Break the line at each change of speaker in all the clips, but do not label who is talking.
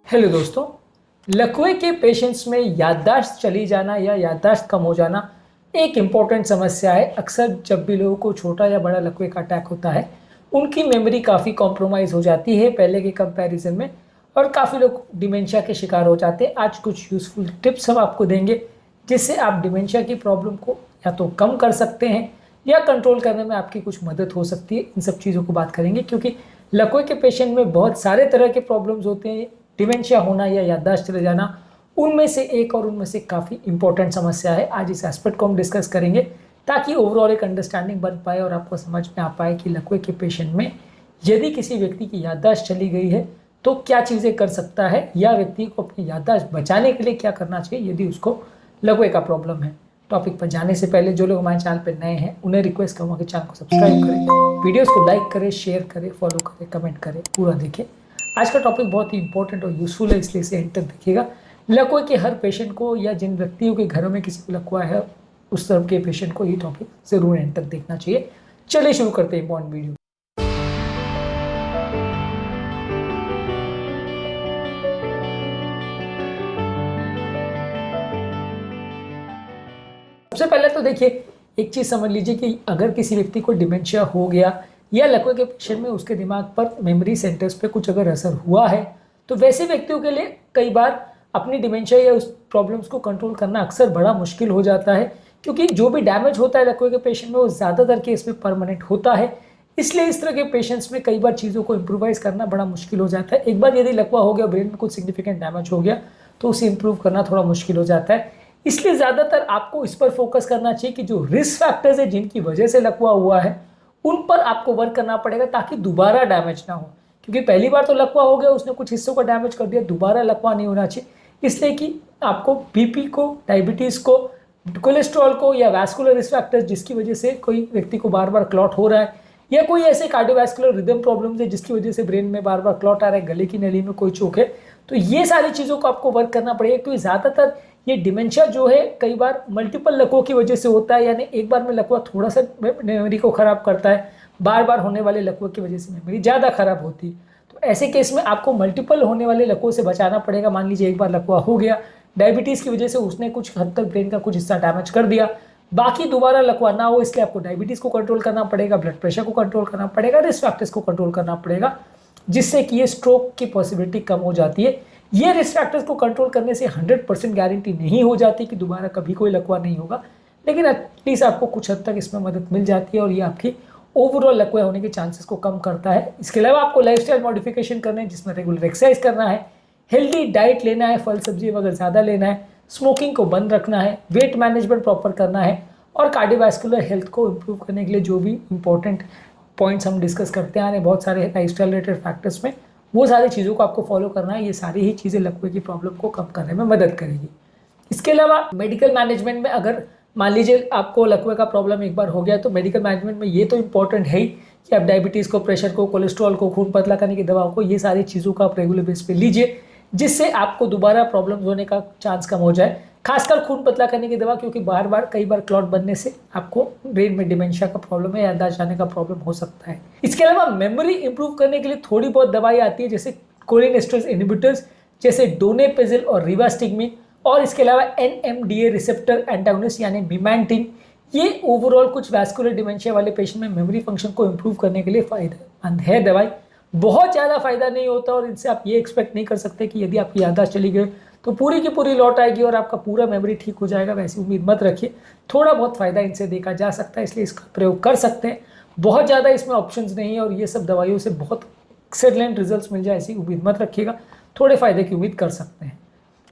Hello दोस्तों। लकवे के patients में याददाश्त चली जाना या याददाश्त कम हो जाना एक इम्पॉर्टेंट समस्या है। अक्सर जब भी लोगों को छोटा या बड़ा लकवे का अटैक होता है, उनकी मेमोरी काफ़ी कॉम्प्रोमाइज़ हो जाती है पहले के कंपैरिजन में, और काफ़ी लोग डिमेंशिया के शिकार हो जाते हैं। आज कुछ यूज़फुल टिप्स हम आपको देंगे जिससे आप डिमेंशिया की प्रॉब्लम को या तो कम कर सकते हैं या कंट्रोल करने में आपकी कुछ मदद हो सकती है। इन सब चीज़ों को बात करेंगे क्योंकि लकवे के पेशेंट में बहुत सारे तरह के प्रॉब्लम्स होते हैं। डिमेंशिया होना या याददाश्त चले जाना उनमें से एक और उनमें से काफ़ी इंपॉर्टेंट समस्या है। आज इस एस्पेक्ट को हम डिस्कस करेंगे ताकि ओवरऑल एक अंडरस्टैंडिंग बन पाए और आपको समझ में आ पाए कि लकवे के पेशेंट में यदि किसी व्यक्ति की याददाश्त चली गई है तो क्या चीज़ें कर सकता है, या व्यक्ति को अपनी याददाश्त बचाने के लिए क्या करना चाहिए यदि उसको लकवे का प्रॉब्लम है। टॉपिक पर जाने से पहले जो लोग हमारे चैनल पर नए हैं उन्हें रिक्वेस्ट करूँगा कि चैनल को सब्सक्राइब करें, वीडियोज़ को लाइक करें, शेयर करें, फॉलो करें, कमेंट करें, पूरा देखें। आज का टॉपिक बहुत ही इंपॉर्टेंट और यूजफुल है, इसलिए इसे एंड तक देखिएगा। लकवे के हर पेशेंट को या जिन व्यक्तियों के घरों में किसी को लकवा है उस तरह के पेशेंट को ये टॉपिक जरूर एंड तक देखना चाहिए। चलिए शुरू करते हैं इंपॉर्टेंट वीडियो। सबसे पहले तो देखिए, एक चीज़ समझ लीजिए कि अगर किसी व्यक्ति को डिमेंशिया हो गया या लकवे के पेशेंट में उसके दिमाग पर मेमोरी सेंटर्स पे कुछ अगर असर हुआ है तो वैसे व्यक्तियों के लिए कई बार अपनी डिमेंशिया या उस प्रॉब्लम्स को कंट्रोल करना अक्सर बड़ा मुश्किल हो जाता है, क्योंकि जो भी डैमेज होता है लकवे के पेशेंट में वो ज़्यादातर केस में परमानेंट होता है। इसलिए इस तरह के पेशेंट्स में कई बार चीज़ों को इम्प्रोवाइज़ करना बड़ा मुश्किल हो जाता है। एक बार यदि लकवा हो गया, ब्रेन में कुछ सिग्निफिकेंट डैमेज हो गया तो उसे इम्प्रूव करना थोड़ा मुश्किल हो जाता है। इसलिए ज़्यादातर आपको इस पर फोकस करना चाहिए कि जो रिस्क फैक्टर्स है जिनकी वजह से लकवा हुआ है उन पर आपको वर्क करना पड़ेगा ताकि दोबारा डैमेज ना हो। क्योंकि पहली बार तो लकवा हो गया, उसने कुछ हिस्सों का डैमेज कर दिया, दोबारा लकवा नहीं होना चाहिए। इसलिए कि आपको बीपी को, डायबिटीज़ को, कोलेस्ट्रॉल को या वैस्कुलर रिस्क फैक्टर्स जिसकी वजह से कोई व्यक्ति को बार बार क्लॉट हो रहा है, या कोई ऐसे कार्डियोवैस्कुलर रिदम प्रॉब्लम्स है जिसकी वजह से ब्रेन में बार बार क्लॉट आ रहा है, गले की नली में कोई चोक है, तो ये सारी चीज़ों को आपको वर्क करना पड़ेगा। क्योंकि ज़्यादातर ये डिमेंशिया जो है कई बार मल्टीपल लकवों की वजह से होता है, यानी एक बार में लकवा थोड़ा सा मेमोरी को ख़राब करता है, बार बार होने वाले लकवों की वजह से मेमोरी ज़्यादा खराब होती है। तो ऐसे केस में आपको मल्टीपल होने वाले लकवों से बचाना पड़ेगा। मान लीजिए एक बार लकवा हो गया, डायबिटीज़ की वजह से उसने कुछ हद तक ब्रेन का कुछ हिस्सा डैमेज कर दिया, बाकी दोबारा लकवा ना हो इसलिए आपको डायबिटीज़ को कंट्रोल करना पड़ेगा, ब्लड प्रेशर को कंट्रोल करना पड़ेगा, रिस्क फैक्टर्स को कंट्रोल करना पड़ेगा, जिससे कि ये स्ट्रोक की पॉसिबिलिटी कम हो जाती है। ये रिस्क फैक्टर्स को कंट्रोल करने से 100% गारंटी नहीं हो जाती कि दोबारा कभी कोई लकवा नहीं होगा, लेकिन एटलीस्ट आपको कुछ हद तक इसमें मदद मिल जाती है और ये आपकी ओवरऑल लकवा होने के चांसेस को कम करता है। इसके अलावा आपको लाइफस्टाइल मॉडिफिकेशन करना है जिसमें रेगुलर एक्सरसाइज करना है, हेल्दी डाइट लेना है, फल सब्जी वगैरह ज़्यादा लेना है, स्मोकिंग को बंद रखना है, वेट मैनेजमेंट प्रॉपर करना है, और कार्डियोवैस्कुलर हेल्थ को इम्प्रूव करने के लिए जो भी इंपॉर्टेंट पॉइंट्स हम डिस्कस करते हैं बहुत सारे लाइफस्टाइल रिलेटेड फैक्टर्स में, वो सारी चीज़ों को आपको फॉलो करना है। ये सारी ही चीज़ें लकवे की प्रॉब्लम को कम करने में मदद करेगी। इसके अलावा मेडिकल मैनेजमेंट में अगर मान लीजिए आपको लकवे का प्रॉब्लम एक बार हो गया तो मेडिकल मैनेजमेंट में ये तो इंपॉर्टेंट है ही कि आप डायबिटीज़ को, प्रेशर को, कोलेस्ट्रॉल को, खून पतला करने की दवाओं को, ये सारी चीज़ों का आप रेगुलर बेस पे लीजिए जिससे आपको दोबारा प्रॉब्लम्स होने का चांस कम हो जाए। खासकर खून पतला करने की दवा, क्योंकि बार बार कई बार क्लॉट बनने से आपको ब्रेन में डिमेंशिया का प्रॉब्लम है, याददाश्त जाने का प्रॉब्लम हो सकता है। इसके अलावा मेमोरी इंप्रूव करने के लिए थोड़ी बहुत दवाई आती है जैसे कोलिनेस्टरेज इनहिबिटर्स जैसे डोनेपेजिल और रिवास्टिगमिन, और इसके अलावा NMDA रिसेप्टर एंटागोनिस्ट यानी मिमेंटिन। ये ओवरऑल कुछ वैस्कुलर डिमेंशिया वाले पेशेंट में मेमोरी फंक्शन को इम्प्रूव करने के लिए फायदेमंद है दवाई। बहुत ज़्यादा फायदा नहीं होता और इनसे आप ये एक्सपेक्ट नहीं कर सकते कि यदि आपकी याददाश्त चली गई तो पूरी की पूरी लौट आएगी और आपका पूरा मेमोरी ठीक हो जाएगा, वैसी उम्मीद मत रखिए। थोड़ा बहुत फ़ायदा इनसे देखा जा सकता है, इसलिए इसका प्रयोग कर सकते हैं। बहुत ज़्यादा इसमें ऑप्शंस नहीं है और ये सब दवाइयों से बहुत एक्सेलेंट रिजल्ट्स मिल जाए ऐसी उम्मीद मत रखिएगा, थोड़े फ़ायदे की उम्मीद कर सकते हैं।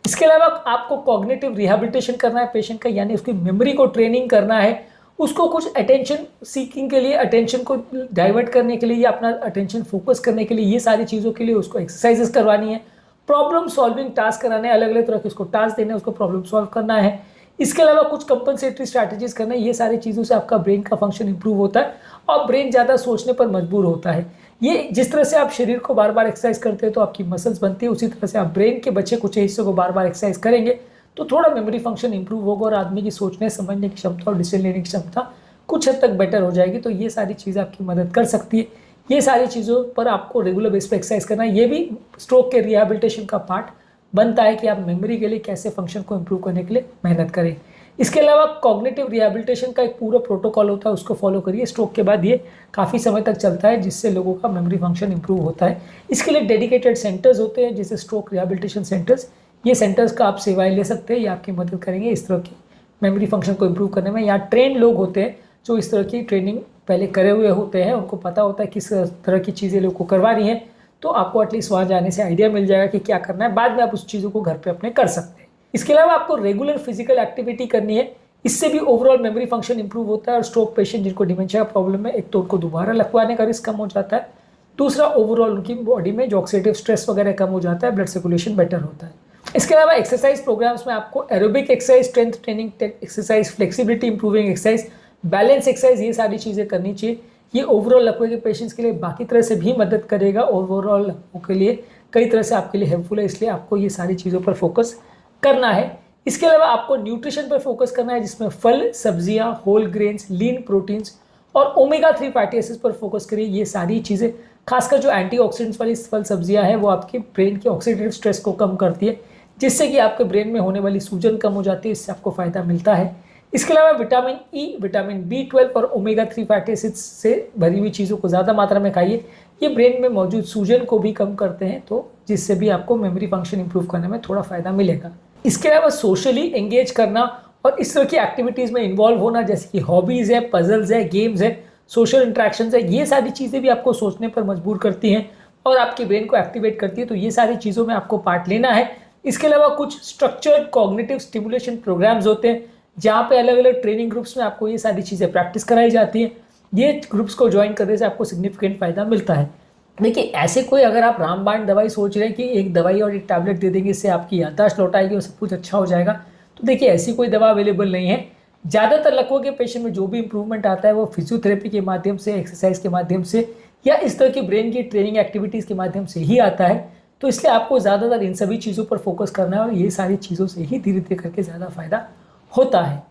इसके अलावा आपको कॉग्निटिव रिहैबिलिटेशन करना है पेशेंट का, यानी उसकी मेमोरी को ट्रेनिंग करना है, उसको कुछ अटेंशन सीकिंग के लिए, अटेंशन को डाइवर्ट करने के लिए या अपना अटेंशन फोकस करने के लिए, ये सारी चीज़ों के लिए उसको एक्सरसाइजेस करवानी है, प्रॉब्लम सॉल्विंग टास्क कराने, अलग अलग तरह के उसको टास्क देने, उसको प्रॉब्लम सॉल्व करना है। इसके अलावा कुछ कंपनसेटरी स्ट्रैटेजीज करना है। ये सारी चीज़ों से आपका ब्रेन का फंक्शन इंप्रूव होता है और ब्रेन ज़्यादा सोचने पर मजबूर होता है। ये जिस तरह से आप शरीर को बार बार एक्सरसाइज करते हैं तो आपकी मसल्स बनती है, उसी तरह से आप ब्रेन के बचे कुछ हिस्सों को बार बार एक्सरसाइज करेंगे तो थोड़ा मेमोरी फंक्शन इंप्रूव होगा और आदमी की सोचने समझने की क्षमता और डिसीजन लेने की क्षमता कुछ हद तक बेटर हो जाएगी। तो ये सारी चीज़ें आपकी मदद कर सकती है। ये सारी चीज़ों पर आपको रेगुलर बेस पे एक्सरसाइज करना है। ये भी स्ट्रोक के रिहैबिलिटेशन का पार्ट बनता है कि आप मेमोरी के लिए कैसे फंक्शन को इम्प्रूव करने के लिए मेहनत करें। इसके अलावा कॉग्निटिव रिहैबिलिटेशन का एक पूरा प्रोटोकॉल होता है, उसको फॉलो करिए। स्ट्रोक के बाद ये काफ़ी समय तक चलता है, जिससे लोगों का मेमोरी फंक्शन इंप्रूव होता है। इसके लिए डेडिकेटेड सेंटर्स होते हैं, जैसे स्ट्रोक रिहैबिलिटेशन सेंटर्स। ये सेंटर्स का आप सेवाएं ले सकते हैं, ये आपकी मदद करेंगे इस तरह की मेमोरी फंक्शन को इम्प्रूव करने में। यहाँ ट्रेन लोग होते हैं जो इस तरह की ट्रेनिंग पहले करे हुए होते हैं, उनको पता होता है किस तरह की चीज़ें लोग को करवा रही हैं, तो आपको एटलीस्ट वहाँ जाने से आइडिया मिल जाएगा कि क्या करना है। बाद में आप उस चीज़ों को घर पे अपने कर सकते हैं। इसके अलावा आपको रेगुलर फिजिकल एक्टिविटी करनी है, इससे भी ओवरऑल मेमोरी फंक्शन इंप्रूव होता है। और स्ट्रोक पेशेंट जिनको डिमेंशिया का प्रॉब्लम है, एक तो उनको दोबारा लगवाने का रिस्क कम हो जाता है, दूसरा ओवरऑल उनकी बॉडी में जो ऑक्सीडेटिव स्ट्रेस वगैरह कम हो जाता है, ब्लड सर्कुलेशन बेटर होता है। इसके अलावा एक्सरसाइज प्रोग्राम्स में आपको aerobic exercise, strength training exercise, flexibility improving exercise, balance exercise, ये सारी चीज़ें करनी चाहिए। ये ओवरऑल लकवे के पेशेंट्स के लिए बाकी तरह से भी मदद करेगा, ओवरऑल लकवों के लिए कई तरह से आपके लिए हेल्पफुल है, इसलिए आपको ये सारी चीज़ों पर फोकस करना है। इसके अलावा आपको न्यूट्रिशन पर फोकस करना है, जिसमें फल, सब्जियां, होल ग्रेन्स, लीन प्रोटीन्स और ओमेगा 3 फैटी एसिड्स पर फोकस करिए। ये सारी चीज़ें, खासकर जो एंटीऑक्सीडेंट्स वाली फल सब्जियां हैं, वो आपके ब्रेन के ऑक्सीडेटिव स्ट्रेस को कम करती है, जिससे कि आपके ब्रेन में होने वाली सूजन कम हो जाती है, इससे आपको फ़ायदा मिलता है। इसके अलावा विटामिन ई, विटामिन B12 और ओमेगा 3 फैटी एसिड्स से भरी हुई चीज़ों को ज़्यादा मात्रा में खाइए। ये ब्रेन में मौजूद सूजन को भी कम करते हैं, तो जिससे भी आपको मेमोरी फंक्शन इंप्रूव करने में थोड़ा फ़ायदा मिलेगा। इसके अलावा सोशली एंगेज करना और इस तरह की एक्टिविटीज़ में इन्वॉल्व होना, जैसे कि हॉबीज़ है, पजल्स है, गेम्स है, सोशल इंट्रैक्शंस है, ये सारी चीज़ें भी आपको सोचने पर मजबूर करती हैं और आपके ब्रेन को एक्टिवेट करती है, तो ये सारी चीज़ों में आपको पार्ट लेना है। इसके अलावा कुछ स्ट्रक्चर्ड कॉग्निटिव स्टिमुलेशन प्रोग्राम्स होते हैं, जहाँ पे अलग अलग ट्रेनिंग ग्रुप्स में आपको ये सारी चीज़ें प्रैक्टिस कराई जाती है। ये ग्रुप्स को ज्वाइन करने से आपको सिग्निफिकेंट फ़ायदा मिलता है। देखिए, ऐसे कोई अगर आप रामबाण दवाई सोच रहे हैं कि एक दवाई और एक टैबलेट दे देंगे, इससे आपकी याददाश्त लौट आएगी और सब कुछ अच्छा हो जाएगा, तो देखिए ऐसी कोई दवा अवेलेबल नहीं है। ज़्यादातर लकवों के पेशेंट में जो भी इंप्रूवमेंट आता है वो फिजियोथेरेपी के माध्यम से, एक्सरसाइज के माध्यम से या इस तरह की ब्रेन की ट्रेनिंग एक्टिविटीज़ के माध्यम से ही आता है। तो इसलिए आपको ज़्यादातर इन सभी चीज़ों पर फोकस करना है और ये सारी चीज़ों से ही धीरे धीरे करके ज़्यादा फायदा होता है।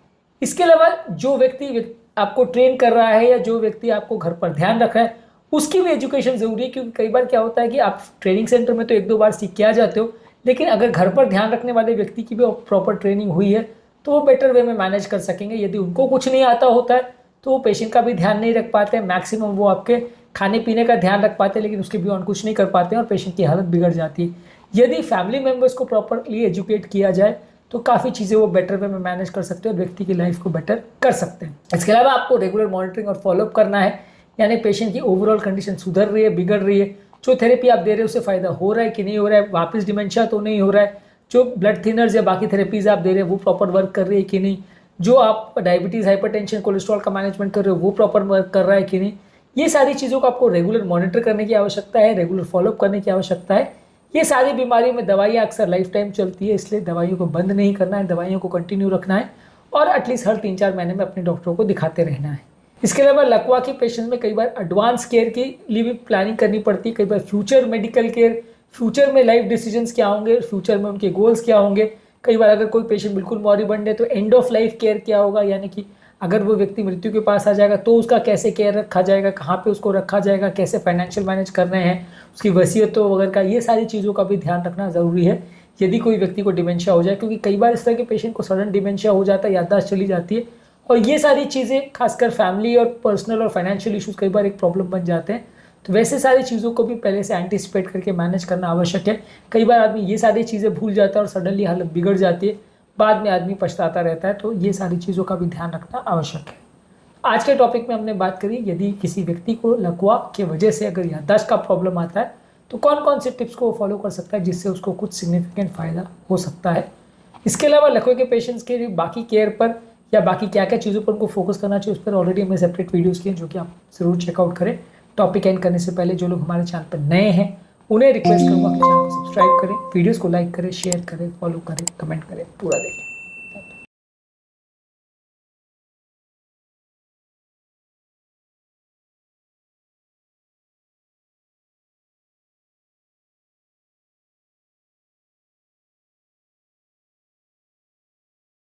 इसके अलावा जो व्यक्ति आपको ट्रेन कर रहा है या जो व्यक्ति आपको घर पर ध्यान रख रहा है, उसकी भी एजुकेशन ज़रूरी है, क्योंकि कई बार क्या होता है कि आप ट्रेनिंग सेंटर में तो एक दो बार सीख के आ जाते हो, लेकिन अगर घर पर ध्यान रखने वाले व्यक्ति की भी प्रॉपर ट्रेनिंग हुई है तो वो बेटर वे में मैनेज कर सकेंगे। यदि उनको कुछ नहीं आता होता है तो वो पेशेंट का भी ध्यान नहीं रख पाते हैं, मैक्सिमम वो आपके खाने पीने का ध्यान रख पाते हैं, लेकिन उसके बियॉन्ड कुछ नहीं कर पाते हैं और पेशेंट की हालत बिगड़ जाती है। यदि फैमिली मेम्बर्स को प्रॉपरली एजुकेट किया जाए तो काफ़ी चीज़ें वो बेटर वे में मैनेज कर सकते हैं और व्यक्ति की लाइफ को बेटर कर सकते हैं। इसके अलावा आपको रेगुलर मॉनिटरिंग और फॉलोअप करना है, यानी पेशेंट की ओवरऑल कंडीशन सुधर रही है, बिगड़ रही है, जो थेरेपी आप दे रहे हो उससे फ़ायदा हो रहा है कि नहीं हो रहा है, वापस डिमेंशिया तो नहीं हो रहा है, जो ब्लड थिनर्स या बाकी थेरेपीज़ आप दे रहे हैं वो प्रॉपर वर्क कर रही है कि नहीं, जो आप डायबिटीज़, हाइपरटेंशन, कोलेस्ट्रॉल का मैनेजमेंट कर रहे हो वो प्रॉपर वर्क कर रहा है कि नहीं। ये सारी चीज़ों को आपको रेगुलर मॉनिटर करने की आवश्यकता है, रेगुलर फॉलोअप करने की आवश्यकता है। ये सारी बीमारियों में दवाइयाँ अक्सर लाइफ टाइम चलती है, इसलिए दवाइयों को बंद नहीं करना है, दवाइयों को कंटिन्यू रखना है और एटलीस्ट हर 3-4 महीने में अपने डॉक्टरों को दिखाते रहना है। इसके अलावा लकवा के पेशेंट में कई बार एडवांस केयर के लिए भी प्लानिंग करनी पड़ती है, कई बार फ्यूचर मेडिकल केयर, फ्यूचर में लाइफ डिसीजंस क्या होंगे, फ्यूचर में उनके गोल्स क्या होंगे। कई बार अगर कोई पेशेंट बिल्कुल मॉरिबंड है तो एंड ऑफ लाइफ केयर क्या होगा, यानी कि अगर वो व्यक्ति मृत्यु के पास आ जाएगा तो उसका कैसे केयर रखा जाएगा, कहाँ पे उसको रखा जाएगा, कैसे फाइनेंशियल मैनेज करने हैं, उसकी वसीयतों वगैरह का, ये सारी चीज़ों का भी ध्यान रखना ज़रूरी है यदि कोई व्यक्ति को डिमेंशिया हो जाए, क्योंकि कई बार इस तरह के पेशेंट को सडन डिमेंशिया हो जाता है, याददाश्त चली जाती है और ये सारी चीज़ें खासकर फैमिली और पर्सनल और फाइनेंशियल इशूज़ कई बार एक प्रॉब्लम बन जाते हैं। तो वैसे सारी चीज़ों को भी पहले से एंटिसिपेट करके मैनेज करना आवश्यक है। कई बार आदमी ये सारी चीज़ें भूल जाता है और सडनली हालत बिगड़ जाती है, बाद में आदमी पछताता रहता है, तो ये सारी चीज़ों का भी ध्यान रखना आवश्यक है। आज के टॉपिक में हमने बात करी यदि किसी व्यक्ति को लकवा की वजह से अगर याददाश्त का प्रॉब्लम आता है तो कौन कौन से टिप्स को फॉलो कर सकता है जिससे उसको कुछ सिग्निफिकेंट फ़ायदा हो सकता है। इसके अलावा लकवे के पेशेंट्स के लिए बाकी केयर पर या बाकी क्या क्या चीज़ों पर उनको फोकस करना चाहिए, उस पर ऑलरेडी हमने सेपरेट वीडियोज़ किए जो कि आप ज़रूर चेकआउट करें। टॉपिक एंड करने से पहले जो लोग हमारे चैनल पर नए हैं उन्हें रिक्वेस्ट करूँगा कि चैनल को सब्सक्राइब करें, वीडियोज़ को लाइक करें, शेयर करें, फॉलो करें, कमेंट करें, पूरा देखें।